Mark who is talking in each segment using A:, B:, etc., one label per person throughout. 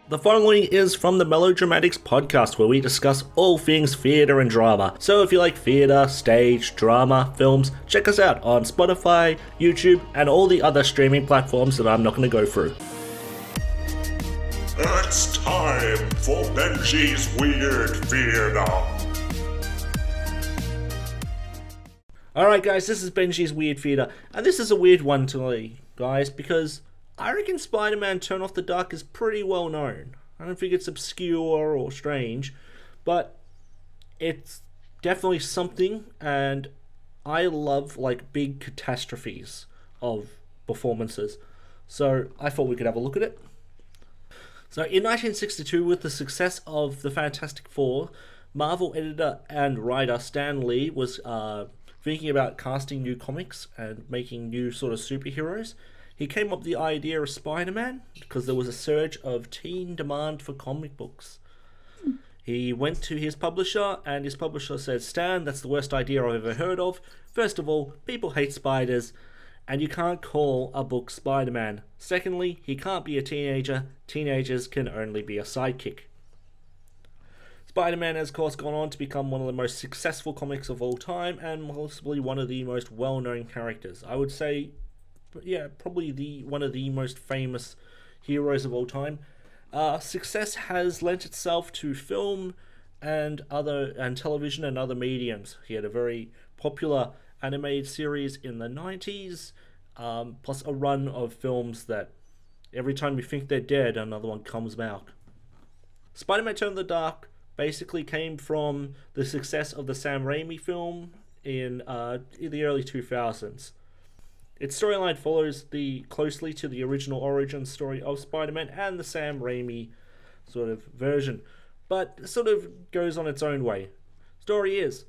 A: The following is from the Melodramatics podcast, where we discuss all things theatre and drama. So if you like theatre, stage, drama, films, check us out on Spotify, YouTube, and all the other streaming platforms that I'm not going to go through.
B: It's time for Benji's Weird Theatre.
A: Alright guys, this is Benji's Weird Theatre, and this is a weird one to me, guys, because I reckon Spider-Man Turn Off the Dark is pretty well known. I don't think it's obscure or strange, but it's definitely something, and I love like big catastrophes of performances. So I thought we could have a look at it. So in 1962, with the success of the Fantastic Four, Marvel editor and writer Stan Lee was thinking about casting new comics and making new sort of superheroes. He came up with the idea of Spider-Man because there was a surge of teen demand for comic books. He went to his publisher, and his publisher said, "Stan, that's the worst idea I've ever heard of. First of all, people hate spiders, and you can't call a book Spider-Man. Secondly, he can't be a teenager. Teenagers can only be a sidekick." Spider-Man has, of course, gone on to become one of the most successful comics of all time, and possibly one of the most well-known characters. I would say, yeah, probably one of the most famous heroes of all time. Success has lent itself to film and television and other mediums. He had a very popular animated series in the 90s, plus a run of films that every time you think they're dead, another one comes out. Spider-Man Turn the Dark basically came from the success of the Sam Raimi film in the early 2000s. Its storyline follows closely to the original origin story of Spider-Man and the Sam Raimi sort of version, but sort of goes on its own way. Story is,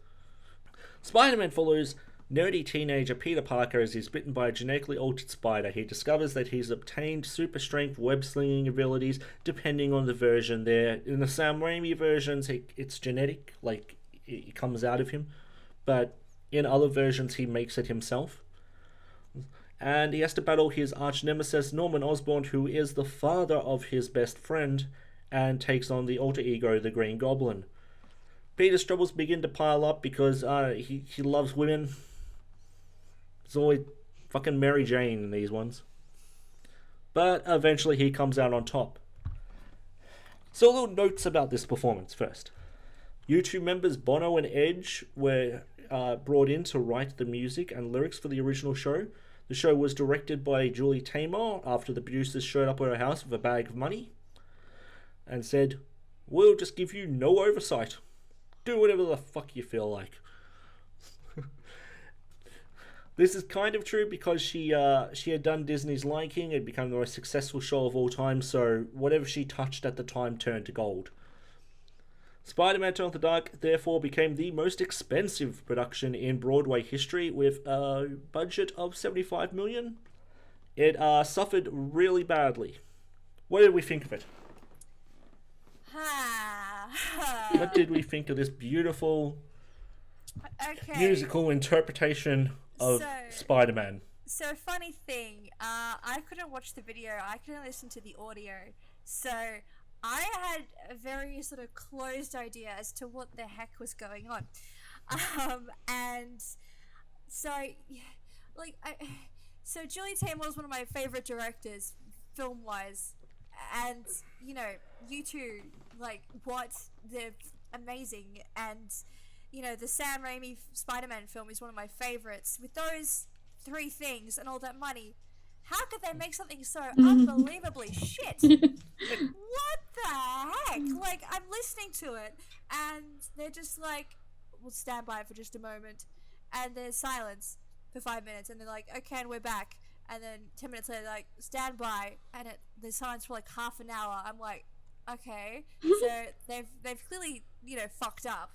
A: Spider-Man follows nerdy teenager Peter Parker as he's bitten by a genetically altered spider. He discovers that he's obtained super strength web-slinging abilities depending on the version there. In the Sam Raimi versions, it's genetic, like it comes out of him, but in other versions he makes it himself. And he has to battle his arch-nemesis Norman Osborn, who is the father of his best friend, and takes on the alter ego, the Green Goblin. Peter's troubles begin to pile up because he loves women. It's always fucking Mary Jane in these ones. But eventually he comes out on top. So little notes about this performance first. U2 members Bono and Edge were brought in to write the music and lyrics for the original show. The show was directed by Julie Taymor after the producers showed up at her house with a bag of money and said, "We'll just give you no oversight. Do whatever the fuck you feel like." This is kind of true because she had done Disney's Lion King. It became the most successful show of all time, so whatever she touched at the time turned to gold. Spider-Man Turn Off the Dark therefore became the most expensive production in Broadway history with a budget of $75 million. It suffered really badly. What did we think of it? What did we think of this beautiful musical interpretation of Spider-Man?
C: So funny thing, I couldn't watch the video, I couldn't listen to the audio, so I had a very sort of closed idea as to what the heck was going on. And so, so Julie Taymor is one of my favorite directors, film-wise, and, you know, U2, like, what? They're amazing, and, you know, the Sam Raimi Spider-Man film is one of my favorites. With those three things and all that money, how could they make something so unbelievably shit? What the heck? Like, I'm listening to it, and they're just like, "We'll stand by for just a moment," and there's silence for 5 minutes, and they're like, "Okay, and we're back," and then 10 minutes later, like, "Stand by," and there's silence for like half an hour. I'm like, okay, so they've clearly, you know, fucked up.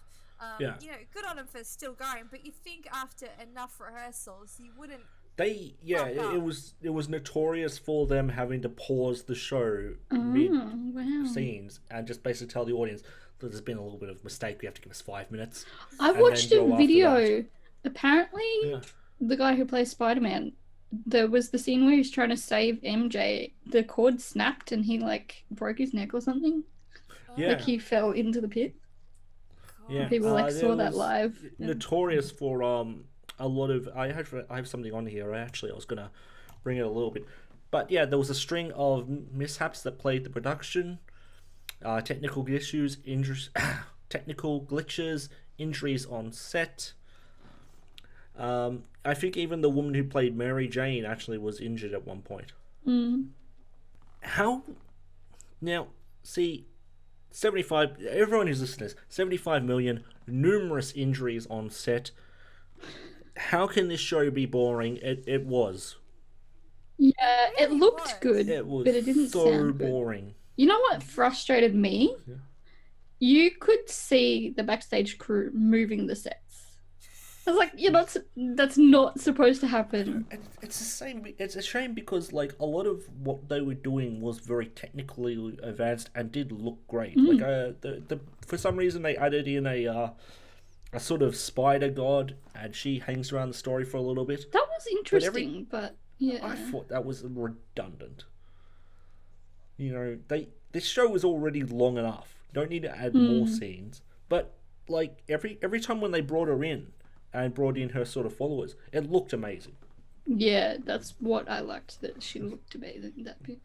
A: Yeah.
C: You know, good on them for still going, but you think after enough rehearsals, you wouldn't.
A: It was notorious for them having to pause the show mid scenes and just basically tell the audience that there's been a little bit of mistake. We have to give us 5 minutes.
D: I watched a video. Apparently, the guy who plays Spider-Man there was the scene where he's trying to save MJ. The cord snapped and he like broke his neck or something.
A: Yeah.
D: Like he fell into the pit.
A: Yeah,
D: People like
A: there
D: saw that
A: was
D: live.
A: notorious for a lot of. I have something on here. I was gonna bring it a little bit, but yeah, there was a string of mishaps that plagued the production, technical issues, injuries, technical glitches, injuries on set. I think even the woman who played Mary Jane actually was injured at one point. How now? See, 75, everyone who's listening to this, 75 million, numerous injuries on set. How can this show be boring? It was.
D: Yeah, it
C: really
D: looked
C: was.
D: good,
A: It was
D: but it didn't
A: so
D: sound good.
A: boring.
D: You know what frustrated me?
A: Yeah.
D: You could see the backstage crew moving the sets. I was like, that's not supposed to happen.
A: It's the same. It's a shame because like a lot of what they were doing was very technically advanced and did look great. Like for some reason they added in a sort of spider god, and she hangs around the story for a little bit.
D: That was interesting, but yeah.
A: I thought that was redundant. You know, this show was already long enough. You don't need to add more scenes. But like every time when they brought her in and brought in her sort of followers, it looked amazing.
D: Yeah, that's what I liked, that she looked amazing, that bit.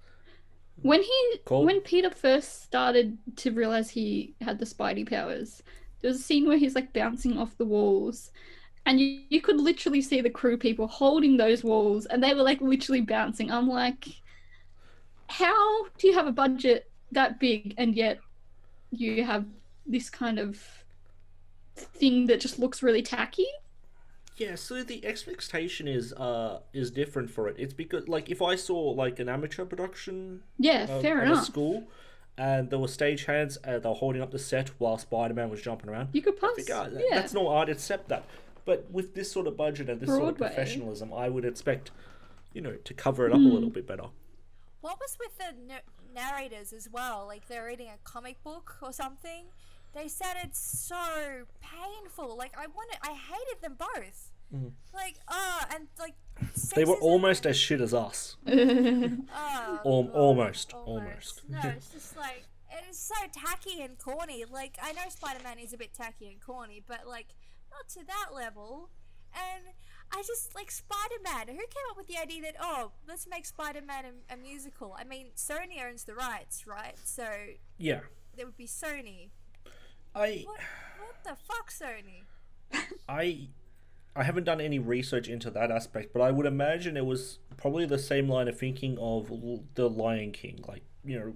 A: Cool.
D: When Peter first started to realize he had the Spidey powers, there was a scene where he's like bouncing off the walls, and you could literally see the crew people holding those walls, and they were like literally bouncing. I'm like, how do you have a budget that big and yet you have this kind of thing that just looks really tacky?
A: Yeah, so the expectation is different for it. It's because like if I saw like an amateur production,
D: Yeah, fair
A: at a
D: enough.
A: school, and there were stagehands and they were holding up the set while Spider-Man was jumping around.
D: You could pass.
A: I think,
D: Yeah,
A: that's not art, accept that. But with this sort of budget and this sort of
D: Broadway.
A: professionalism, I would expect, to cover it up a little bit better.
C: What was with the narrators as well? Like they're reading a comic book or something. They sounded so painful. Like I hated them both. Like and like
A: They were
C: sexism
A: almost
C: and-
A: as shit as us.
C: Oh, God,
A: Almost.
C: No, it's just like it is so tacky and corny. Like I know Spider-Man is a bit tacky and corny, but like not to that level. And I just like Spider-Man. Who came up with the idea that let's make Spider-Man a musical? I mean, Sony owns the rights, right? So
A: Yeah.
C: there would be Sony.
A: I
C: What the fuck, Sony?
A: I haven't done any research into that aspect, but I would imagine it was probably the same line of thinking of the Lion King. Like,
C: Yeah,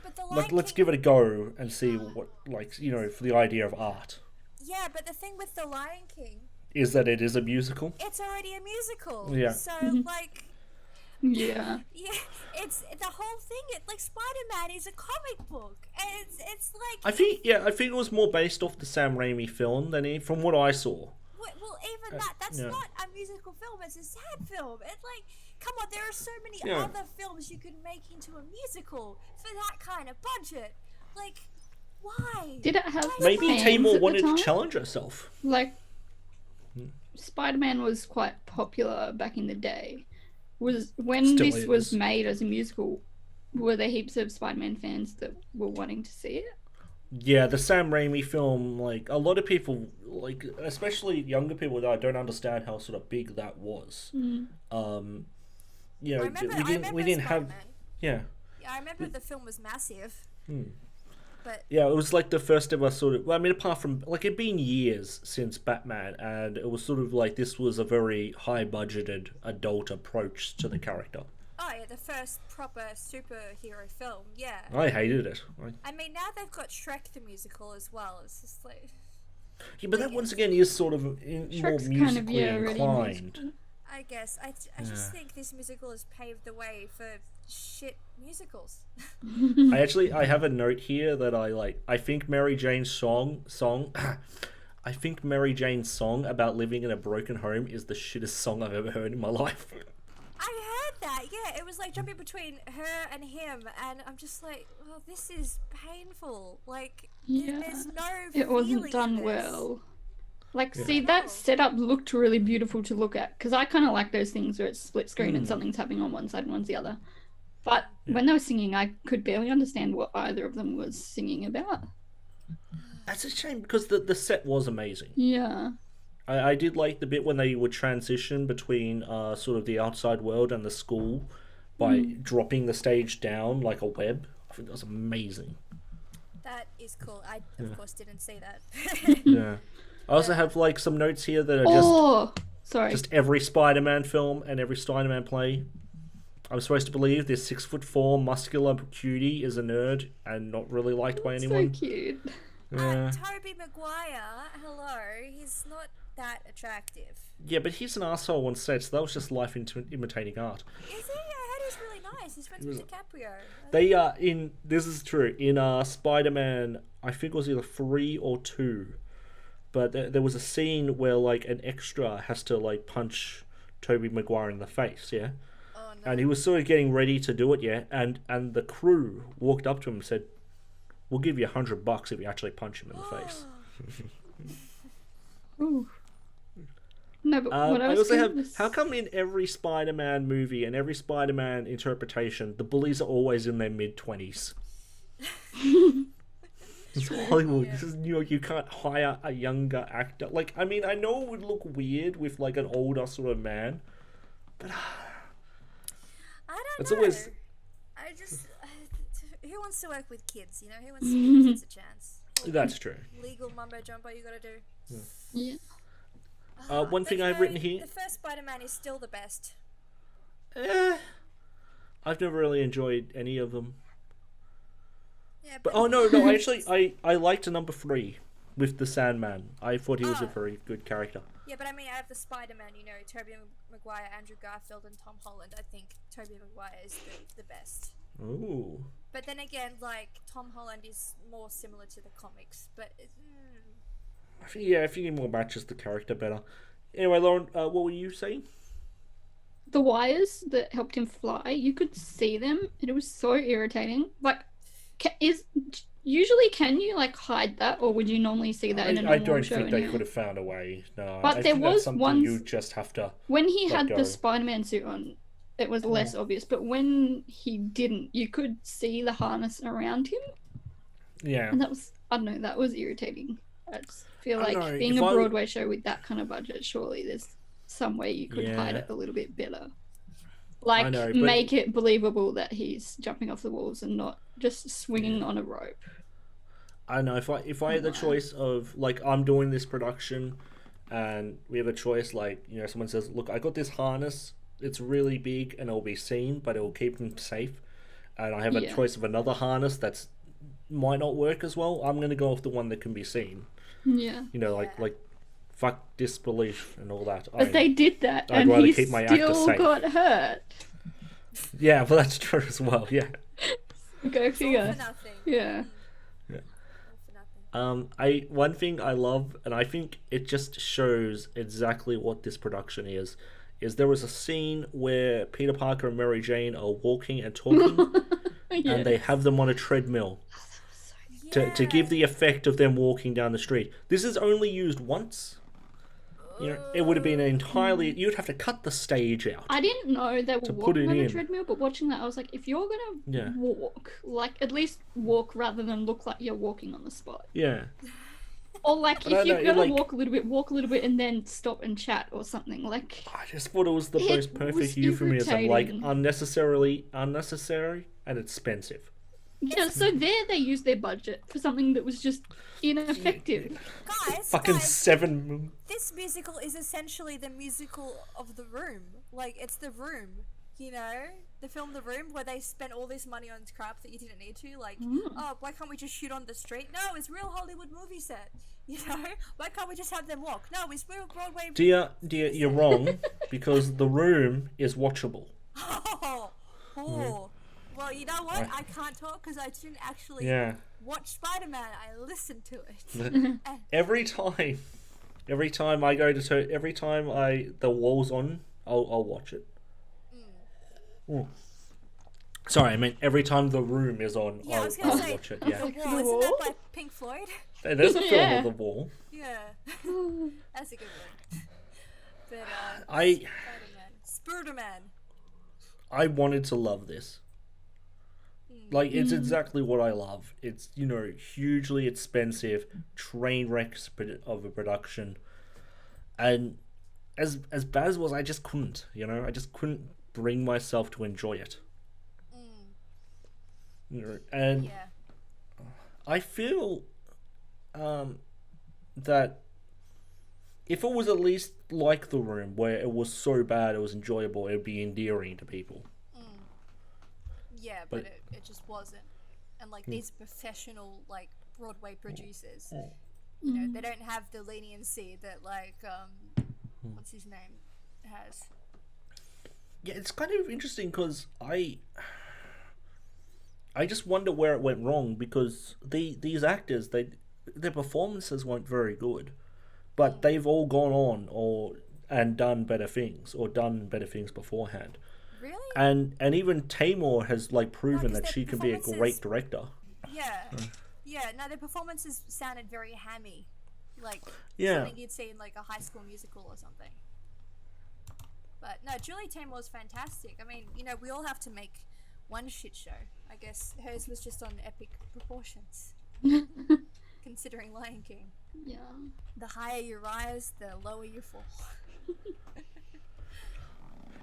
C: but the Lion
A: let's
C: King-
A: give it a go and see what, for the idea of art.
C: Yeah, but the thing with the Lion King,
A: Is that it is a musical?
C: it's already a musical.
A: Yeah.
C: So like.
D: yeah.
C: Yeah, it's the whole thing. Like Spider-Man is a comic book, and it's like
A: I think it was more based off the Sam Raimi film from what I saw.
C: well, even that's
A: yeah.
C: not a musical film. It's a sad film. It's like, come on, there are so many
A: Yeah.
C: other films you could make into a musical for that kind of budget. Like, why?
D: Did it have
A: Maybe
D: fans
A: Tamor
D: at the
A: wanted
D: time?
A: to challenge herself.
D: Like, Spider-Man was quite popular back in the day. When
A: Still
D: this was
A: is.
D: made as a musical, were there heaps of Spider-Man fans that were wanting to see it?
A: Yeah, the Sam Raimi film, like a lot of people, like especially younger people, that don't understand how sort of big that was.
C: I remember
A: we didn't have.
C: Spider-Man.
A: Yeah.
C: Yeah, I remember the film was massive. But
A: Yeah, it was like the first ever sort of. Well, I mean, apart from like it'd been years since Batman, and it was sort of like this was a very high budgeted adult approach to the character.
C: oh yeah, the first proper superhero film. Yeah.
A: I hated it.
C: I mean, now they've got Shrek the musical as well. It's just like.
A: Yeah, but that once again is sort of more
D: Shrek's
A: musically
D: kind of, really
A: inclined.
D: musical.
C: I guess I just think this musical has paved the way for shit musicals.
A: I have a note here that I like. I think Mary Jane's song. I think Mary Jane's song about living in a broken home is the shittest song I've ever heard in my life.
C: I heard that. Yeah, it was like jumping between her and him, and I'm just like, well, this is painful. Like,
D: Yeah.
C: there's no.
D: It wasn't
C: feeling in
D: done
C: this.
D: well. Like, see, that setup looked really beautiful to look at because I kind of like those things where it's split screen and something's happening on one side and one's the other. But when they were singing, I could barely understand what either of them was singing about.
A: That's a shame because the set was amazing.
D: Yeah.
A: I did like the bit when they would transition between sort of the outside world and the school by dropping the stage down like a web. I think that was amazing.
C: That is cool. I, of course, didn't see that.
A: Yeah. I also have like some notes here that are just every Spider-Man film and every Spider-Man play. I'm supposed to believe this 6'4" muscular cutie is a nerd and not really liked by anyone.
D: So cute.
A: Yeah.
C: Tobey Maguire, hello. He's not that attractive.
A: Yeah, but he's an asshole on set, so that was just life imitating art.
C: Is he? I heard he's really nice. He's friends with DiCaprio.
A: They are in. This is true. In Spider-Man, I think it was either 3 or 2. But there was a scene where like an extra has to like punch Tobey Maguire in the face, yeah?
C: Oh, no.
A: And he was sort of getting ready to do it, yeah? And the crew walked up to him and said, "We'll give you $100 if you actually punch him in the face."
D: Ooh. No, but what
A: I
D: I was
A: also have,
D: was...
A: how come in every Spider-Man movie and every Spider-Man interpretation, the bullies are always in their mid-20s? It's Hollywood. This is New York. You can't hire a younger actor. Like, I mean, I know it would look weird with like an older sort of man, but
C: I don't
A: it's
C: know.
A: always.
C: I just who wants to work with kids? You know, who wants to give kids a chance?
A: That's true.
C: Legal mumbo jumbo you gotta do.
D: Yeah.
A: One
C: But
A: thing
C: you
A: I've
C: know,
A: written here.
C: the first Spider-Man is still the best.
A: I've never really enjoyed any of them.
C: Yeah,
A: But no, actually, I liked number 3 with the Sandman. I thought he was a very good character.
C: Yeah, but I mean, out of the Spider-Man, you know, Tobey Maguire, Andrew Garfield, and Tom Holland, I think Tobey Maguire is the best.
A: Ooh.
C: But then again, like, Tom Holland is more similar to the comics, but...
A: I think he more matches the character better. Anyway, Lauren, what were you saying?
D: The wires that helped him fly, you could see them, and it was so irritating. Like, can you like hide that, or would you normally see that in a normal show?
A: I don't think they
D: anyway?
A: could have found a way. No,
D: But
A: I
D: there
A: think that's
D: was
A: something
D: one
A: you just have to.
D: When he had
A: go.
D: the Spider-Man suit on, it was less obvious. But when he didn't, you could see the harness around him,
A: Yeah.
D: and that was, I don't know, that was irritating. I just feel
A: I
D: like
A: don't know,
D: being
A: if
D: a
A: I-
D: Broadway show with that kind of budget, surely there's some way you could hide
A: Yeah.
D: it a little bit better. Like,
A: know, but-
D: make it believable that he's jumping off the walls and not just swinging on a rope.
A: I don't know, if I had the choice of, like, I'm doing this production and we have a choice, like, you know, someone says, look, I got this harness, it's really big and it'll be seen, but it'll keep him safe, and I have a
D: Yeah.
A: choice of another harness that's might not work as well, I'm going to go with the one that can be seen.
D: Yeah.
A: You know, like fuck disbelief and all that.
D: But they did that,
A: I'd
D: and
A: rather
D: he
A: keep my actor
D: still
A: safe.
D: got hurt.
A: Yeah, but that's true as well, yeah.
D: Go
C: All
D: figure.
C: for nothing.
D: Yeah.
C: All for nothing.
A: One thing I love, and I think it just shows exactly what this production is there was a scene where Peter Parker and Mary Jane are walking and talking,
D: Yeah.
A: and they have them on a treadmill to give the effect of them walking down the street. This is only used once. You know, it would have been entirely. You'd have to cut the stage out.
D: I didn't know they were
A: put
D: walking
A: it
D: on a
A: in.
D: treadmill, but watching that, I was like, if you're gonna
A: Yeah.
D: walk, like at least walk rather than look like you're walking on the spot.
A: Yeah.
D: Or like
A: But I
D: if you're
A: know,
D: gonna
A: like-
D: walk a little bit and then stop and chat or something. Like
A: I just thought it was the
D: It
A: most perfect
D: was
A: euphemism. Like,
D: irritating.
A: unnecessarily unnecessary and expensive.
D: yeah, so there they used their budget for something that was just ineffective.
A: Fucking
C: Guys,
A: 7.
C: this musical is essentially the musical of The Room. Like, it's The Room, you know? The film The Room, where they spent all this money on crap that you didn't need to. Like, oh, why can't we just shoot on the street? No, it's real Hollywood movie set. You know? Why can't we just have them walk? No, it's real Broadway.
A: Dear, you're wrong, because The Room is watchable.
C: Oh. Well, you know what? I can't talk because I didn't actually
A: Yeah.
C: watch Spider-Man. I listened to it.
A: Every time the wall's on, I'll watch it. Sorry, I meant every time The Room is on,
C: Yeah, I was
A: I
C: gonna say
A: watch it.
C: The
A: Yeah,
C: Wall. Isn't that by Pink Floyd?
A: there's a film
D: Yeah.
A: of The Wall.
C: Yeah, that's a good one. But
A: I
C: Spiderman.
A: I wanted to love this. Like, it's exactly what I love. It's, hugely expensive, train wrecks of a production, and as bad as it was, I just couldn't. I just couldn't bring myself to enjoy it. And
C: Yeah.
A: I feel that if it was at least like The Room, where it was so bad it was enjoyable, it would be endearing to people.
C: Yeah, but it just wasn't. And like these professional like Broadway producers, they don't have the leniency that like what's his name has.
A: Yeah, it's kind of interesting because I just wonder where it went wrong, because these actors, their performances weren't very good, but they've all gone on and done better things, or done better things beforehand.
C: Really?
A: And even Tamor has like proven
C: 'cause
A: that
C: their
A: she can be a
C: performances-
A: great director.
C: Yeah. Yeah, no, their performances sounded very hammy. Like
A: Yeah.
C: something you'd see in like a High School Musical or something. But no, Julie Taymor's fantastic. I mean, we all have to make one shit show. I guess hers was just on epic proportions. Considering Lion King.
D: Yeah.
C: The higher you rise, the lower you fall.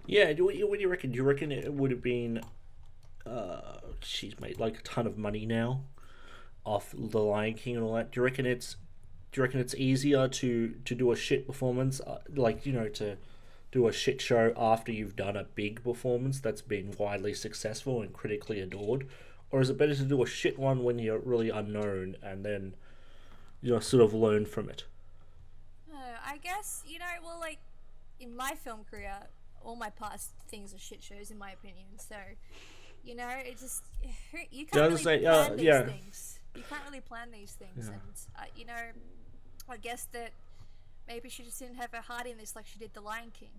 A: Yeah, what do you reckon? Do you reckon it would have been... she's made like a ton of money now off The Lion King and all that. Do you reckon it's easier to do a shit performance, to do a shit show after you've done a big performance that's been widely successful and critically adored? Or is it better to do a shit one when you're really unknown and then sort of learn from it?
C: I guess, well, like, in my film career, all my past things are shit shows, in my opinion. So, it just, you can't really plan these things. You can't really plan these things.
A: Yeah.
C: And, I guess that maybe she just didn't have her heart in this like she did The Lion King.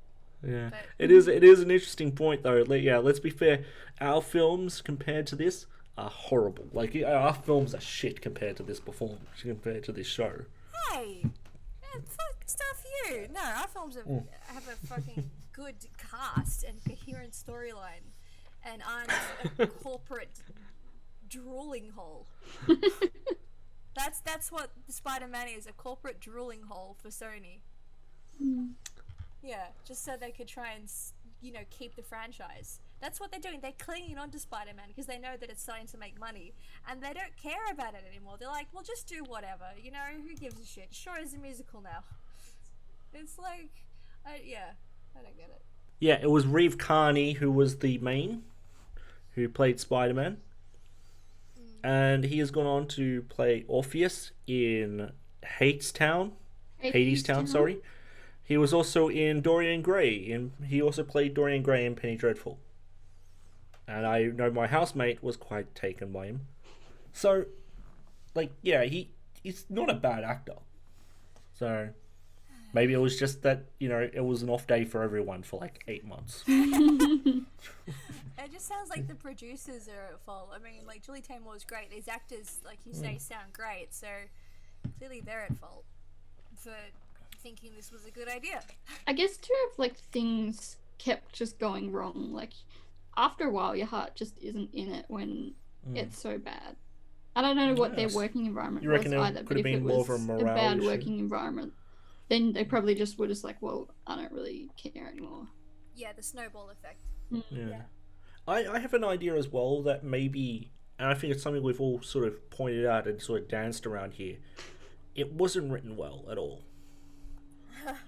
A: Yeah,
C: But-
A: it is an interesting point though. Let's be fair. Our films compared to this are horrible. Like, our films are shit compared to this performance, compared to this show.
C: Hey! Yeah, fuck, stuff you! No, our films have a fucking good cast and coherent storyline and aren't a corporate drooling hole. That's what Spider-Man is, a corporate drooling hole for Sony. Yeah, just so they could try and, keep the franchise. That's what they're doing. They're clinging on to Spider-Man because they know that it's starting to make money, and they don't care about it anymore. They're like, well, just do whatever. Who gives a shit? Sure, it's a musical now. It's like, I don't get it.
A: Yeah, it was Reeve Carney who was the main, who played Spider-Man. And he has gone on to play Orpheus in Hadestown, sorry. He was also in Dorian Gray, and he also played Dorian Gray in Penny Dreadful. And I know my housemate was quite taken by him. So, he's not a bad actor. So, maybe it was just that, it was an off day for everyone for like 8 months.
C: It just sounds like the producers are at fault. I mean, like, Julie Taymor is great. These actors, like you say, sound great. So, clearly they're at fault for thinking this was a good idea.
D: I guess too, if like things kept just going wrong, like after a while your heart just isn't in it when it's so bad. I don't know what their
A: Yes.
D: working environment
A: You
D: was
A: reckon it
D: either,
A: could
D: but
A: have
D: if it
A: been more
D: was
A: of a morale
D: bad
A: issue?
D: working environment, then they probably just were just like, well, I don't really care anymore.
C: Yeah, the snowball effect.
A: Yeah. I have an idea as well that maybe, and I think it's something we've all sort of pointed out and sort of danced around here, it wasn't written well at all.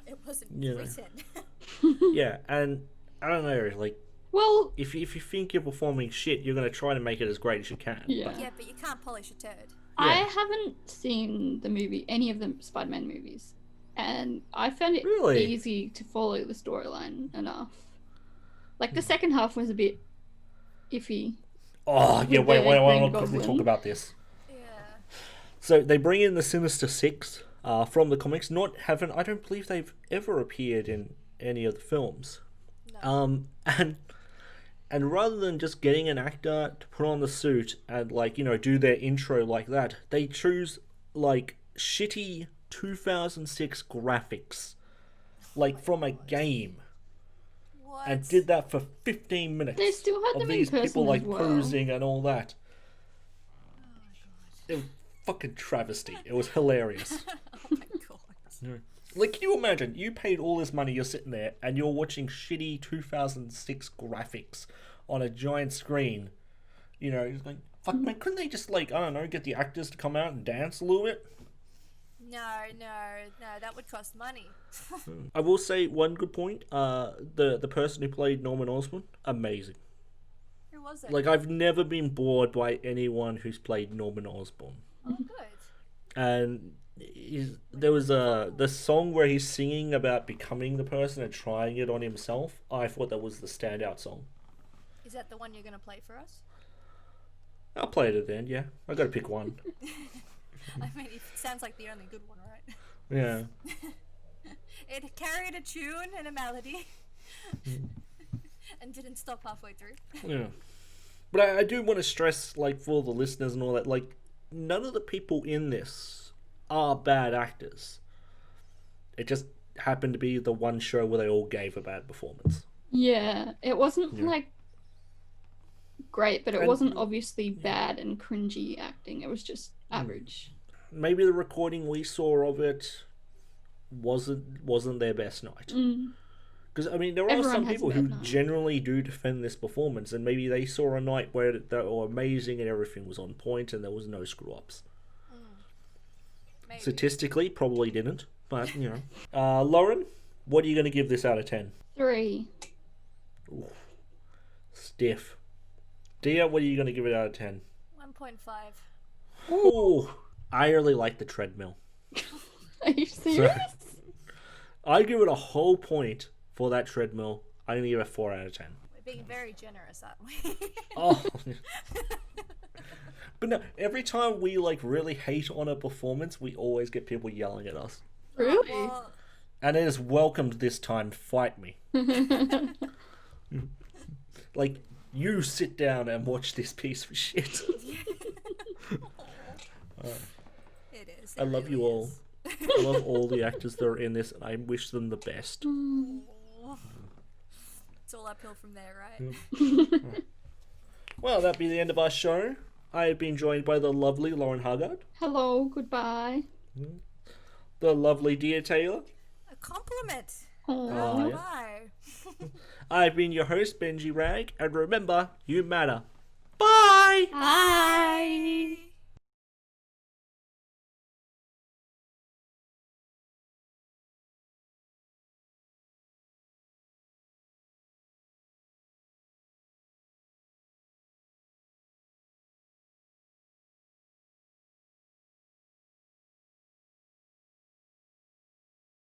C: It wasn't
A: Yeah.
C: written.
A: Yeah, and I don't know, like,
D: Well,
A: if you think you're performing shit, you're going to try to make it as great as you can.
D: Yeah.
A: But,
C: Yeah, but you can't polish a turd.
D: I
A: Yeah.
D: haven't seen any of the Spider-Man movies, and I found it
A: Really?
D: easy to follow the storyline enough. Like the second half was a bit iffy.
A: oh, yeah,
D: With
A: wait,
D: the
A: wait,
D: Green
A: wait, quickly
D: Goblin.
A: talk about this.
C: Yeah.
A: So they bring in the Sinister Six from the comics. I don't believe they've ever appeared in any of the films.
C: No.
A: And And rather than just getting an actor to put on the suit and, like, you know, do their intro like that, they choose, like, shitty 2006 graphics, like, from a game.
C: What?
A: And did that for 15 minutes.
D: They still had
A: of
D: them in
A: these
D: person
A: people, like,
D: as well.
A: posing and all that. It was fucking travesty. It was hilarious.
C: Oh my god.
A: Like, can you imagine? You paid all this money, you're sitting there, and you're watching shitty 2006 graphics on a giant screen. You know, it's like, fuck, man, couldn't they just, like, I don't know, get the actors to come out and dance a little bit?
C: No, that would cost money.
A: I will say one good point. The person who played Norman Osborn, amazing.
C: Who was it?
A: Like, I've never been bored by anyone who's played Norman Osborn.
C: Oh, good.
A: And there was the song where he's singing about becoming the person and trying it on himself. I thought that was the standout song.
C: Is that the one you're gonna play for us?
A: I'll play it at the end, yeah. I gotta pick one.
C: I mean, it sounds like the only good one, right?
A: Yeah.
C: It carried a tune and a melody, and didn't stop halfway through.
A: Yeah. But I do want to stress, like, for the listeners and all that, like, none of the people in this are bad actors. It just happened to be the one show where they all gave a bad performance.
D: Yeah, it wasn't like great, but it
A: And-
D: wasn't obviously bad and cringy acting. It was just average.
A: Maybe the recording we saw of it wasn't their best night. Because, I mean, there are
D: Everyone
A: some
D: has a
A: people
D: bad
A: who
D: night.
A: generally do defend this performance, and maybe they saw a night where they were amazing and everything was on point and there was no screw-ups.
C: Maybe.
A: Statistically, probably didn't, but, you know. Lauren, what are you going to give this out of 10?
D: 3.
A: Stiff. Dia, what are you going to give it out of 10?
C: 1.5.
A: Ooh, I really like the treadmill.
D: Are you serious?
A: I give it a whole point for that treadmill. I'm going to give it a 4 out of 10.
C: We're being very generous, aren't we?
A: Oh. But no, every time we, like, really hate on a performance, we always get people yelling at us.
D: Really?
C: Well,
A: And it is welcomed this time. Fight me. Like, you sit down and watch this piece of shit.
C: it is.
A: I love you all. I love all the actors that are in this, and I wish them the best.
C: It's all uphill from there, right?
A: Well, that'd be the end of our show. I have been joined by the lovely Lauren Haggard,
D: Hello, goodbye.
A: the lovely Dia Taylor.
C: A compliment.
D: Oh,
A: yeah.
C: Bye.
A: I've been your host, Benji Rag, and remember, you matter. Bye!
D: bye.